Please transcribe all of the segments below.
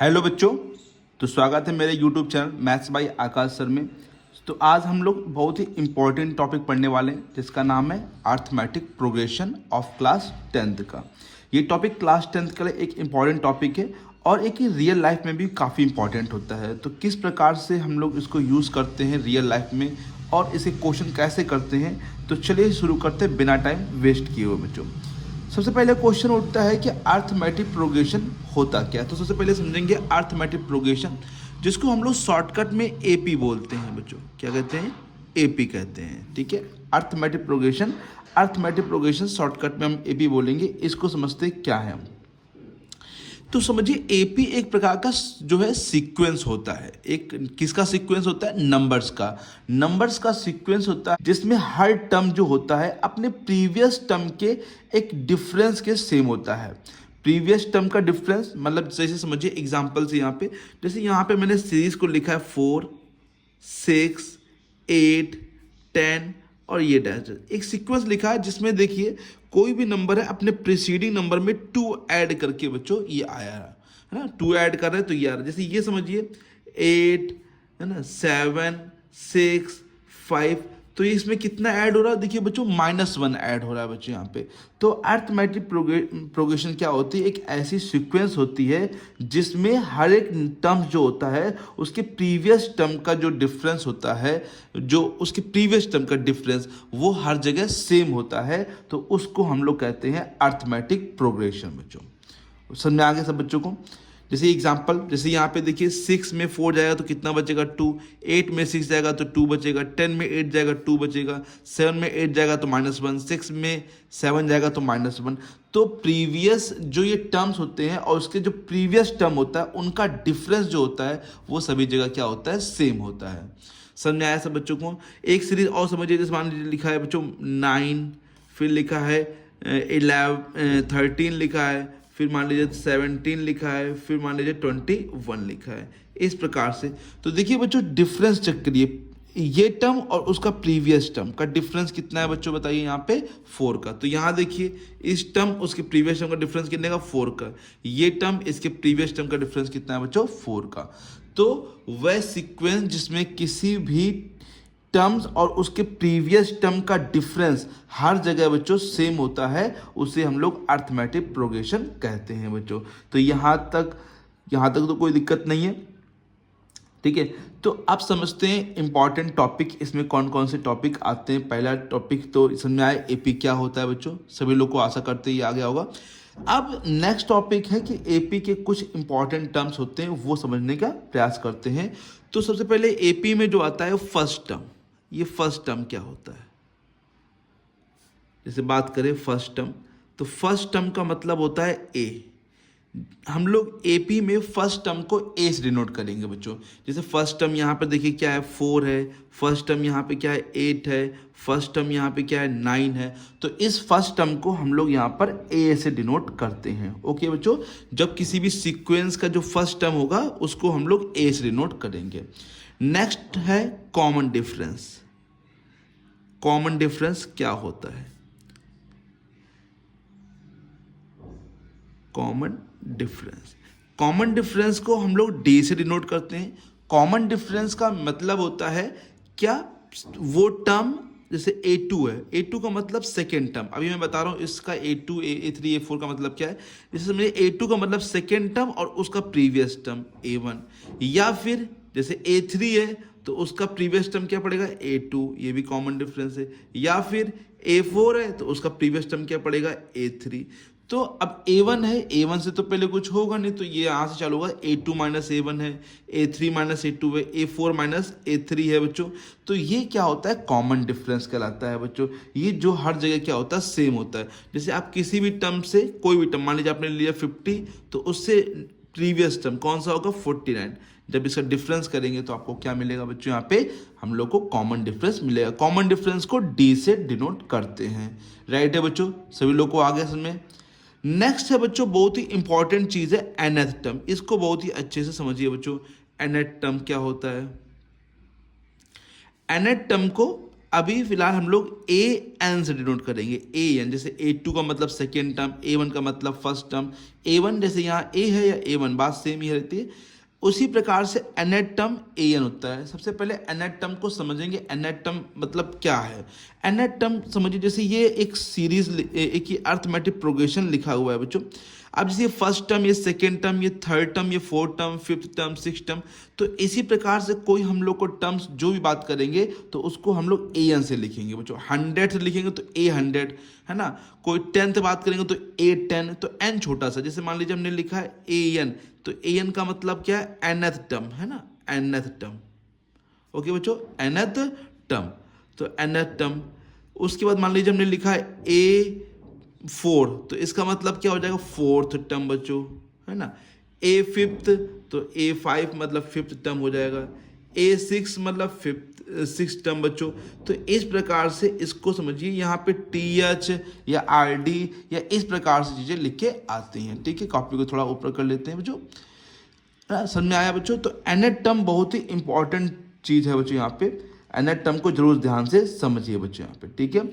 Hello बच्चों। तो स्वागत है मेरे YouTube channel maths by Akash sir में। तो आज हम लोग बहुत ही इम्पोर्टेंट टॉपिक पढ़ने वाले हैं जिसका नाम है arithmetic progression of class 10th का। ये टॉपिक क्लास 10th के लिए एक इम्पॉर्टेंट टॉपिक है और एक ही रियल लाइफ में भी काफ़ी इम्पॉर्टेंट होता है। तो किस प्रकार से हम लोग इसको यूज़ करते हैं रियल लाइफ में और इसे क्वेश्चन कैसे करते हैं, तो चलिए शुरू करते हैं बिना टाइम वेस्ट किए हुए बच्चों। सबसे पहले क्वेश्चन उठता है कि अर्थमेटिक प्रोग्रेशन होता क्या है। तो सबसे पहले समझेंगे अर्थमेटिक प्रोग्रेशन, जिसको हम लोग शॉर्टकट में एपी बोलते हैं बच्चों। क्या कहते हैं? एपी कहते हैं। ठीक है, arithmetic progression. Arithmetic progression shortcut में हम एपी बोलेंगे। इसको समझते क्या है हम। तो समझिए एपी एक प्रकार का जो है सीक्वेंस होता है। एक किसका सीक्वेंस होता है? नंबर्स का। नंबर्स का सीक्वेंस होता है जिसमें हर टर्म जो होता है अपने प्रीवियस टर्म के एक डिफरेंस के सेम होता है। प्रीवियस टर्म का डिफरेंस मतलब जैसे समझिए एग्जांपल से यहाँ पे, जैसे यहाँ पे मैंने सीरीज को लिखा है 4, 6, 8, 10 और ये डैश। एक सीक्वेंस लिखा है जिसमें देखिए कोई भी नंबर है अपने प्रीसीडिंग नंबर में 2 ऐड करके बच्चों ये आया है ना। 2 ऐड कर रहे हैं तो ये आ रहा है। जैसे ये समझिए 8 है ना, 7, 6, 5, तो ये इसमें कितना ऐड हो रहा है? देखिए बच्चों -1 ऐड हो रहा है बच्चों यहाँ पे। तो अर्थमेटिक प्रोग्रेशन क्या होती है? एक ऐसी सीक्वेंस होती है जिसमें हर एक टर्म जो होता है उसके प्रीवियस टर्म का जो डिफरेंस होता है, जो उसके प्रीवियस टर्म का डिफरेंस वो हर जगह सेम होता है। तो उसको हम लोग कहते हैं अर्थमेटिक प्रोग्रेशन बच्चों। समझ में आ गया सब बच्चों को? जैसे एग्जांपल, जैसे यहाँ पे देखिए 6 में 4 जाएगा तो कितना बचेगा? 2। 8 में 6 जाएगा तो 2 बचेगा। 10 में 8 जाएगा 2 बचेगा। 7 में 8 जाएगा तो -1। 6 में 7 जाएगा तो -1। तो प्रीवियस जो ये टर्म्स होते हैं और उसके जो प्रीवियस टर्म होता है उनका डिफरेंस जो होता है वो सभी जगह क्या होता है? सेम होता है। समझ में आया सब बच्चों को? एक सीरीज और समझिए, जैसे मान लीजिए लिखा है बच्चों 9, फिर लिखा है 11, 13 लिखा है, फिर मान लीजिए 17 लिखा है, फिर मान लीजिए 21 लिखा है। इस प्रकार से तो देखिए बच्चों डिफरेंस चेक करिए। ये टर्म और उसका प्रीवियस टर्म का डिफरेंस कितना है बच्चों? बताइए यहाँ पे 4 का। तो यहाँ देखिए इस टर्म उसके प्रीवियस टर्म का डिफरेंस कितने का? 4 का। ये टर्म इसके प्रीवियस टर्म का डिफरेंस कितना है बच्चों? 4 का। तो वह सीक्वेंस जिसमें किसी भी टर्म्स और उसके प्रीवियस टर्म का डिफरेंस हर जगह बच्चों सेम होता है, उसे हम लोग अर्थमेटिक प्रोग्रेशन कहते हैं बच्चों। तो यहाँ तक तो कोई दिक्कत नहीं है। ठीक है, तो आप समझते हैं इंपॉर्टेंट टॉपिक इसमें कौन कौन से टॉपिक आते हैं। पहला टॉपिक तो समझ में आया एपी क्या होता है बच्चों, सभी लोग को आशा करते ही आ गया होगा। अब नेक्स्ट टॉपिक है कि एपी के कुछ इंपॉर्टेंट टर्म्स होते हैं वो समझने का प्रयास करते हैं। तो सबसे पहले एपी में जो आता है फर्स्ट टर्म। ये फर्स्ट टर्म क्या होता है? जैसे बात करें फर्स्ट टर्म, तो फर्स्ट टर्म का मतलब होता है ए। हम लोग एपी में फर्स्ट टर्म को ए से डिनोट करेंगे बच्चों। जैसे फर्स्ट टर्म यहाँ पर देखिए क्या है? 4 है। फर्स्ट टर्म यहाँ पे क्या है? 8 है। फर्स्ट टर्म यहाँ पे क्या है? 9 है। तो इस फर्स्ट टर्म को हम लोग यहाँ पर ए से डिनोट करते हैं। ओके बच्चों, जब किसी भी सीक्वेंस का जो फर्स्ट टर्म होगा उसको हम लोग ए से डिनोट करेंगे। नेक्स्ट है कॉमन डिफरेंस। कॉमन डिफरेंस क्या होता है? कॉमन डिफरेंस, कॉमन डिफरेंस को हम लोग डी से डिनोट करते हैं। कॉमन डिफरेंस का मतलब होता है क्या? वो टर्म जैसे A2 है, A2 का मतलब सेकेंड टर्म। अभी मैं बता रहा हूँ इसका A2, A3, A4 का मतलब क्या है। जैसे समझिए A2 का मतलब सेकेंड टर्म और उसका प्रीवियस टर्म A1, या फिर जैसे A3 है तो उसका प्रीवियस टर्म क्या पड़ेगा? A2, ये भी कॉमन डिफरेंस है। या फिर A4 है तो उसका प्रीवियस टर्म क्या पड़ेगा? A3। तो अब A1 है, A1 से तो पहले कुछ होगा नहीं, तो ये यहाँ से चालू होगा। A2 माइनस A1 है, A3 माइनस A2 है, A4 माइनस A3 है बच्चों। तो ये क्या होता है? कॉमन डिफरेंस कहलाता है बच्चों। ये जो हर जगह क्या होता है? सेम होता है। जैसे आप किसी भी टर्म से कोई भी टर्म, मान लीजिए आपने लिया 50, तो उससे प्रीवियस टर्म कौन सा होगा? 49। जब इसका डिफरेंस करेंगे तो आपको क्या मिलेगा बच्चों? यहाँ पे हम लोग को कॉमन डिफरेंस मिलेगा। कॉमन डिफरेंस को डी से डिनोट करते हैं। राइट है बच्चों, सभी लोग को आ गया समझ में? नेक्स्ट है बच्चों बहुत ही इंपॉर्टेंट चीज है nth टर्म। इसको बहुत ही अच्छे से समझिए बच्चों। nth टर्म क्या होता है? nth टर्म को अभी फिलहाल हम लोग ए एन से डिनोट करेंगे, ए एन, जैसे A2 का मतलब सेकेंड टर्म, A1 का मतलब फर्स्ट टर्म, A1 जैसे यहाँ ए है या A1 बात सेम ही रहती है। उसी प्रकार से एनेट टर्म ए एन होता है। सबसे पहले एनेट टर्म को समझेंगे, एनेट टर्म मतलब क्या है। एनेट टर्म समझिए जैसे ये एक सीरीज, एक ही अर्थमेटिक प्रोग्रेशन लिखा हुआ है बच्चों। अब जैसे ये फर्स्ट टर्म, ये सेकेंड टर्म, ये थर्ड टर्म, ये fourth term, fifth term, six term, तो इसी प्रकार से कोई हम लोग को टर्म्स जो भी बात करेंगे तो उसको हम लोग ए एन से लिखेंगे बच्चों। 100 से लिखेंगे तो A100 है ना। कोई 10 बात करेंगे तो A10, तो एन छोटा सा, जैसे मान लीजिए हमने लिखा है ए एन, तो ए एन का मतलब क्या है, nth टर्म है ना, nth टर्म। ओके बच्चों, nth टर्म, तो nth टर्म। उसके बाद मान लीजिए हमने लिखा है A4, तो इसका मतलब क्या हो जाएगा, फोर्थ टर्म बच्चों, है ना। A5, तो A5 मतलब फिफ्थ टर्म हो जाएगा। A6 मतलब सिक्स टर्म बच्चों। तो इस प्रकार से इसको समझिए, यहाँ पे TH या RD या इस प्रकार से चीज़ें लिख के आती हैं। ठीक है, कॉपी को थोड़ा ऊपर कर लेते हैं बच्चों। समझ में आया बच्चों। तो एनेट टर्म बहुत ही इंपॉर्टेंट चीज़ है बच्चों। यहाँ पे एनेट टर्म को जरूर ध्यान से समझिए बच्चों यहाँ पे। ठीक है,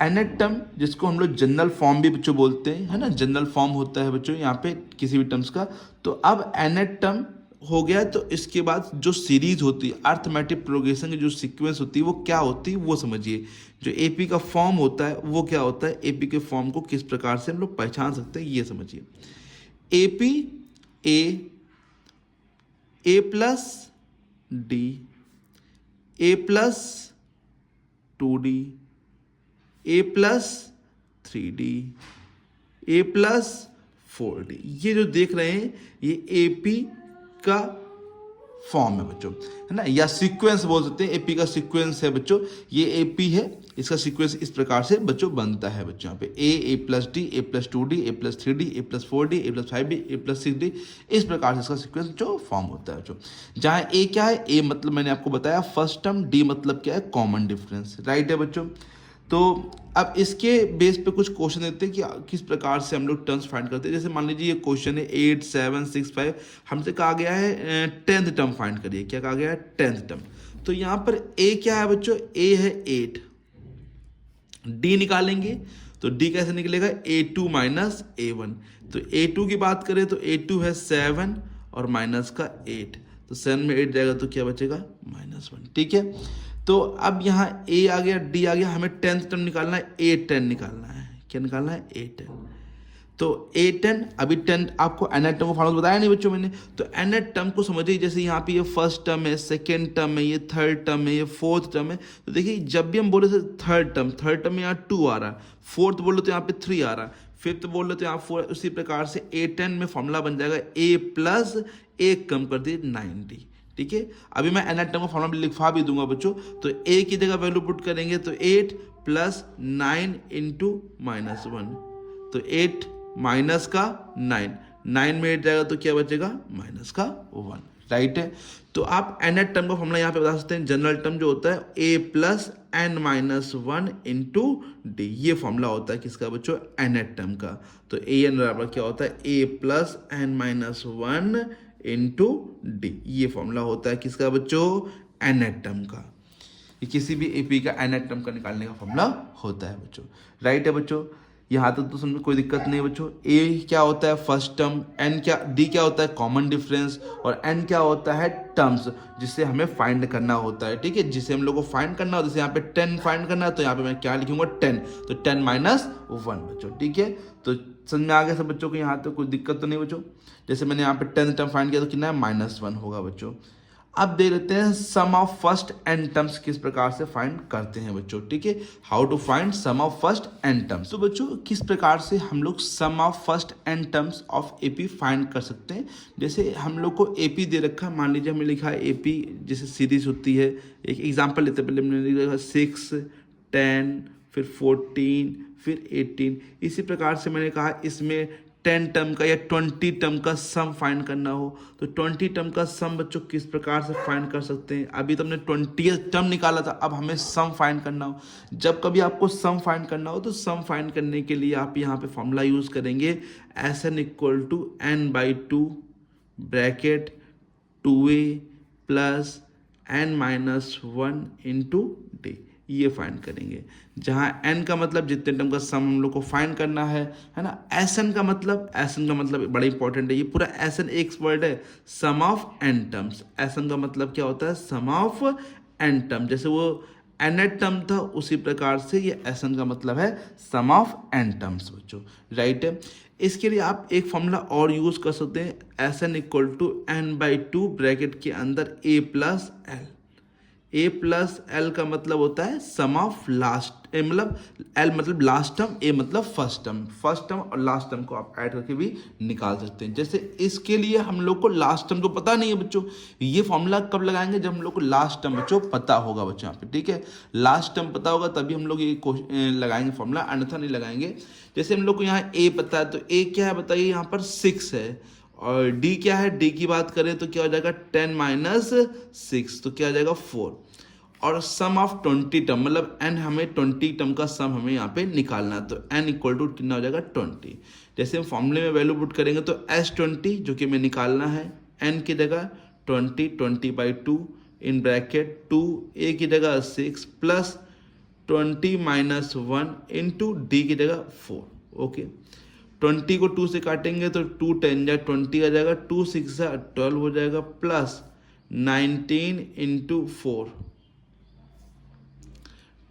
एनेट टर्म जिसको हम लोग जनरल फॉर्म भी बच्चों बोलते हैं, है ना, जनरल फॉर्म होता है बच्चों यहाँ पे किसी भी टर्म्स का। तो अब एनेट टर्म हो गया, तो इसके बाद जो सीरीज होती है, अर्थमेटिक प्रोग्रेशन की जो सीक्वेंस होती है वो क्या होती है वो समझिए। जो एपी का फॉर्म होता है वो क्या होता है, एपी के फॉर्म को किस प्रकार से हम लोग पहचान सकते हैं ये समझिए। एपी ए प्लस डी, ए प्लस 2D, ए प्लस 3D, ए प्लस 4D। ये जो देख रहे हैं ये एपी का फॉर्म है बच्चों, है ना, या सीक्वेंस बोल सकते हैं। एपी का सीक्वेंस है बच्चों, ये एपी है, इसका सीक्वेंस इस प्रकार से बच्चों बनता है बच्चों। यहाँ पे ए प्लस डी, ए प्लस 2D, ए प्लस 3D, ए प्लस 4D, ए प्लस 5D, ए प्लस 6D, इस प्रकार से इसका सीक्वेंस जो फॉर्म होता है बच्चों। जहाँ ए क्या है, ए मतलब मैंने आपको बताया फर्स्ट टर्म, डी मतलब क्या है, कॉमन डिफरेंस, राइट है बच्चों। तो अब इसके बेस पे कुछ क्वेश्चन देते हैं कि किस प्रकार से हम लोग टर्म्स फाइंड करते हैं। जैसे मान लीजिए ये क्वेश्चन है 8, 7, 6, 5, हमसे कहा गया है 10th टर्म फाइंड करिए। क्या कहा गया है, 10th टर्म। तो यहाँ पर ए क्या है बच्चों, ए है 8, डी निकालेंगे तो डी कैसे निकलेगा, A2 माइनस A1। तो A2 की बात करें तो A2 है 7 और माइनस का 8, तो 7 में 8 जाएगा तो क्या बचेगा, -1। ठीक है, तो अब यहाँ A आ गया, D आ गया, हमें 10th टर्म निकालना है, A10 निकालना है। क्या निकालना है, A10। तो A10, अभी 10 आपको एनेट टर्म को फॉर्मूला बताया नहीं बच्चों मैंने। तो एनेट टर्म को समझिए, जैसे यहाँ पे ये फर्स्ट टर्म है, सेकेंड टर्म है, ये थर्ड टर्म है, ये फोर्थ टर्म है। तो देखिए जब भी हम बोले थे थर्ड टर्म में यहाँ 2 आ रहा है, फोर्थ बोल रहे तो यहाँ पे 3 आ रहा है, फिफ्थ बोल रहे तो यहाँ 4। उसी प्रकार से A10 में फॉर्मूला बन जाएगा A प्लस 1 कम कर दिए 9D। ठीक है, अभी मैं एनेट टर्म का फॉर्मूला लिखवा भी दूंगा बच्चों। तो A की जगह वैल्यू पुट करेंगे तो 8 प्लस 9 इंटू -1, तो 8 माइनस का 9, 9 में 8 जाएगा तो क्या बचेगा, माइनस का 1, राइट है। तो आप एनेट टर्म का फॉर्मूला यहाँ पे बता सकते हैं। जनरल टर्म जो होता है A plus n minus 1 into d, ये फॉर्मूला होता है किसका बच्चों, एनेट टर्म का। तो ए एन बराबर क्या होता है, A plus n minus 1 into d, ये फॉर्मूला होता है किसका बच्चों, एनेट टर्म का। ये किसी भी एपी का एनेट टर्म का निकालने का फॉर्मूला होता है बच्चों, राइट है बच्चों। यहाँ तक तो समझ कोई दिक्कत नहीं है बच्चों। ए क्या होता है, फर्स्ट टर्म, एन क्या, डी क्या होता है, कॉमन डिफरेंस, और एन क्या होता है, टर्म्स जिससे हमें फाइंड करना होता है। ठीक है, जिसे हम लोग को फाइंड करना हो, जैसे यहाँ पे 10 फाइंड करना है तो यहाँ पे मैं क्या लिखूंगा, 10, तो 10 माइनस 1 बच्चों। ठीक है, तो समझ में आ गया सब बच्चों को, यहाँ तो कोई दिक्कत तो नहीं बच्चों। जैसे मैंने यहाँ पे 10th टर्म फाइंड किया तो कितना है, -1 होगा बच्चों। अब देख लेते हैं sum of first N terms किस प्रकार से फाइंड करते हैं बच्चों। ठीक है, how to find sum of first N terms. तो बच्चों किस प्रकार से हम लोग sum of first N terms of AP find कर सकते हैं। जैसे हम लोग को एपी दे रखा है, मान लीजिए हमने लिखा है एपी, जैसे सीरीज होती है। एक एग्जांपल लेते हैं, पहले हमने लिखा 6, 10, फिर 14, फिर 18। इसी प्रकार से मैंने कहा इसमें 10 टर्म का या 20 टर्म का सम फाइंड करना हो तो 20 टर्म का सम बच्चों किस प्रकार से फाइंड कर सकते हैं। अभी तो हमने 20 टर्म निकाला था, अब हमें सम फाइंड करना हो। जब कभी आपको सम फाइंड करना हो तो सम फाइंड करने के लिए आप यहाँ पे फॉर्मूला यूज करेंगे, SN equal to n/2 bracket 2a plus n-1 into d. ये फाइंड करेंगे। जहाँ n का मतलब जितने टर्म का सम हम लोग को फाइंड करना है ना। Sn का मतलब बड़ा इंपॉर्टेंट है, ये पूरा Sn एक वर्ड है, सम ऑफ n टर्म्स। Sn का मतलब क्या होता है, सम ऑफ n टर्म। जैसे वो nth टर्म था उसी प्रकार से ये Sn का मतलब है सम ऑफ n टर्म्स बच्चों, राइट है। इसके लिए आप एक फॉर्मूला और यूज कर सकते हैं, Sn equal to n/2 bracket के अंदर a plus L. A plus L का मतलब होता है सम ऑफ लास्ट, मतलब एल मतलब लास्ट टर्म, ए मतलब फर्स्ट टर्म और लास्ट टर्म को आप ऐड करके भी निकाल सकते हैं। जैसे इसके लिए हम लोग को लास्ट टर्म तो पता नहीं है बच्चों, ये फॉर्मूला कब लगाएंगे, जब हम लोग को लास्ट टर्म बच्चों पता होगा बच्चों यहाँ पे, ठीक है। लास्ट टर्म पता होगा तभी हम लोग ये लगाएंगे फॉर्मूला, अन्यथा नहीं लगाएंगे। जैसे हम लोग को यहाँ ए पता है, तो ए क्या है बताइए, यहाँ पर 6 है। और डी क्या है, डी की बात करें तो क्या हो जाएगा 10 माइनस 6, तो क्या हो जाएगा 4। और सम ऑफ 20 टर्म, मतलब n हमें 20 टर्म का सम हमें यहाँ पे निकालना है, तो n इक्वल टू कितना हो जाएगा 20। जैसे हम फॉर्मूले में वैल्यू पुट करेंगे तो S20 जो कि हमें निकालना है, n की जगह 20/2 इन ब्रैकेट 2, a की जगह 6 प्लस 20 माइनस 1 इंटू डी की जगह 4। ओके, 20 को 2 से काटेंगे तो 2 10 जा 20 आ जाएगा, 2 6 जा 12 हो जाएगा, प्लस 19 इंटू 4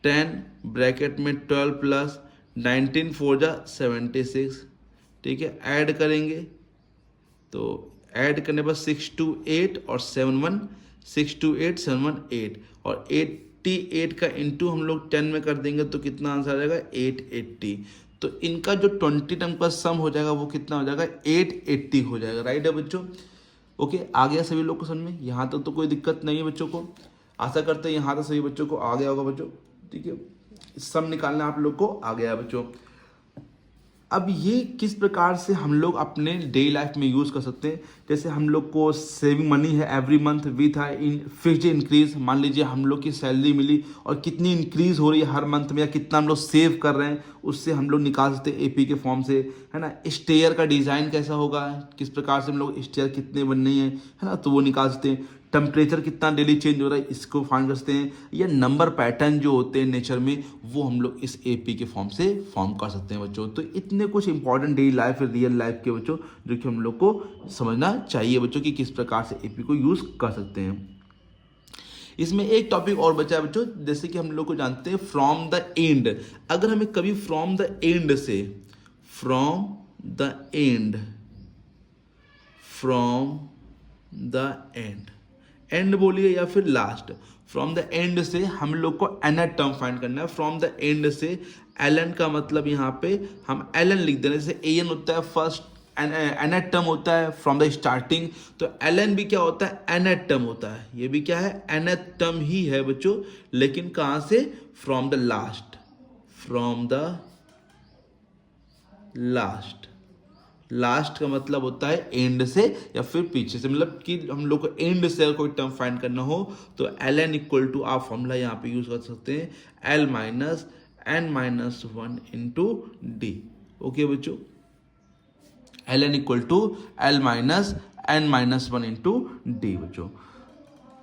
10 ब्रैकेट में 12 प्लस 19 4 जा 76, ठीक है। ऐड करेंगे तो ऐड करने पर 6 2 8 और 7 1 6 2 8 7 1 8 और 88 का इंटू हम लोग 10 में कर देंगे तो कितना आंसर आ जाएगा 880। तो इनका जो 20 टर्म का सम हो जाएगा वो कितना हो जाएगा 880 हो जाएगा, राइट है बच्चों। ओके, आ गया सभी लोग को समझ में, यहाँ तक तो कोई दिक्कत नहीं है बच्चों को। आशा करते हैं यहाँ तक सभी बच्चों को आ गया होगा बच्चों, ठीक है। सम निकालना आप लोग को आ गया बच्चों। अब ये किस प्रकार से हम लोग अपने डेली लाइफ में यूज़ कर सकते हैं। जैसे हम लोग को सेविंग मनी है every month with in fixed increase, मान लीजिए हम लोग की सैलरी मिली और कितनी इंक्रीज हो रही है हर मंथ में, या कितना हम लोग सेव कर रहे हैं, उससे हम लोग निकाल सकते हैं एपी के फॉर्म से, है ना। स्टेयर का डिज़ाइन कैसा होगा, किस प्रकार से हम लोग स्टेयर कितने बननी है ना, तो वो निकाल सकते हैं। टेम्परेचर कितना डेली चेंज हो रहा है इसको फाइंड कर सकते हैं, या नंबर पैटर्न जो होते हैं नेचर में वो हम लोग इस एपी के फॉर्म से फॉर्म कर सकते हैं बच्चों। तो इतने कुछ important daily life real life के बच्चों जो कि हम लोग को समझना चाहिए बच्चों कि किस प्रकार से एपी को यूज़ कर सकते हैं। इसमें एक टॉपिक और बचा है बच्चों, जैसे कि हम लोग को जानते हैं फ्रॉम द एंड। अगर हमें कभी फ्रॉम द एंड से, from the end, from the end बोलिए या फिर लास्ट, फ्रॉम द एंड से हम लोग को nth टर्म फाइंड करना है। फ्रॉम द एंड से ln का मतलब यहाँ पे हम ln लिख देना, जैसे an होता है फर्स्ट, nth टर्म होता है फ्रॉम द स्टार्टिंग, तो ln भी क्या होता है nth टर्म होता है, ये भी क्या है nth टर्म ही है बच्चों, लेकिन कहाँ से, from the last, from the last. Last का मतलब होता है एंड से या फिर पीछे से, मतलब कि हम लोग को एंड से अगर कोई टर्म फाइंड करना हो तो ln इक्वल टू आप फॉर्मूला यहाँ पे यूज कर सकते हैं l minus n minus 1 into d. Okay बच्चों, ln equal to l minus n minus 1 into d बच्चों।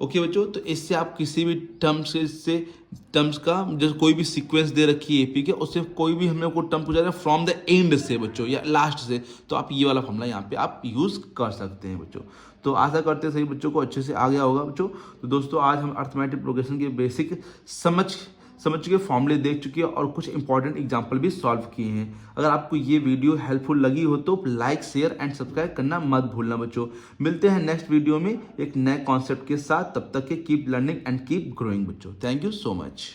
ओके बच्चों, तो इससे आप किसी भी टर्म्स का जैसे कोई भी सीक्वेंस दे रखी है एपी के, उससे कोई भी हमें को टर्म पूछा जाए फ्रॉम द एंड से बच्चों या लास्ट से, तो आप ये वाला फॉर्मूला यहाँ पे आप यूज़ कर सकते हैं बच्चों। तो आशा करते हैं सभी बच्चों को अच्छे से आ गया होगा बच्चों। तो दोस्तों आज हम अर्थमेटिक प्रोग्रेशन के बेसिक समझ चुके, फॉर्मूले देख चुके हैं और कुछ इंपॉर्टेंट एग्जाम्पल भी सॉल्व किए हैं। अगर आपको ये वीडियो हेल्पफुल लगी हो तो लाइक शेयर एंड सब्सक्राइब करना मत भूलना बच्चों। मिलते हैं नेक्स्ट वीडियो में एक नए कॉन्सेप्ट के साथ, तब तक के keep learning and keep growing बच्चों। Thank you so much.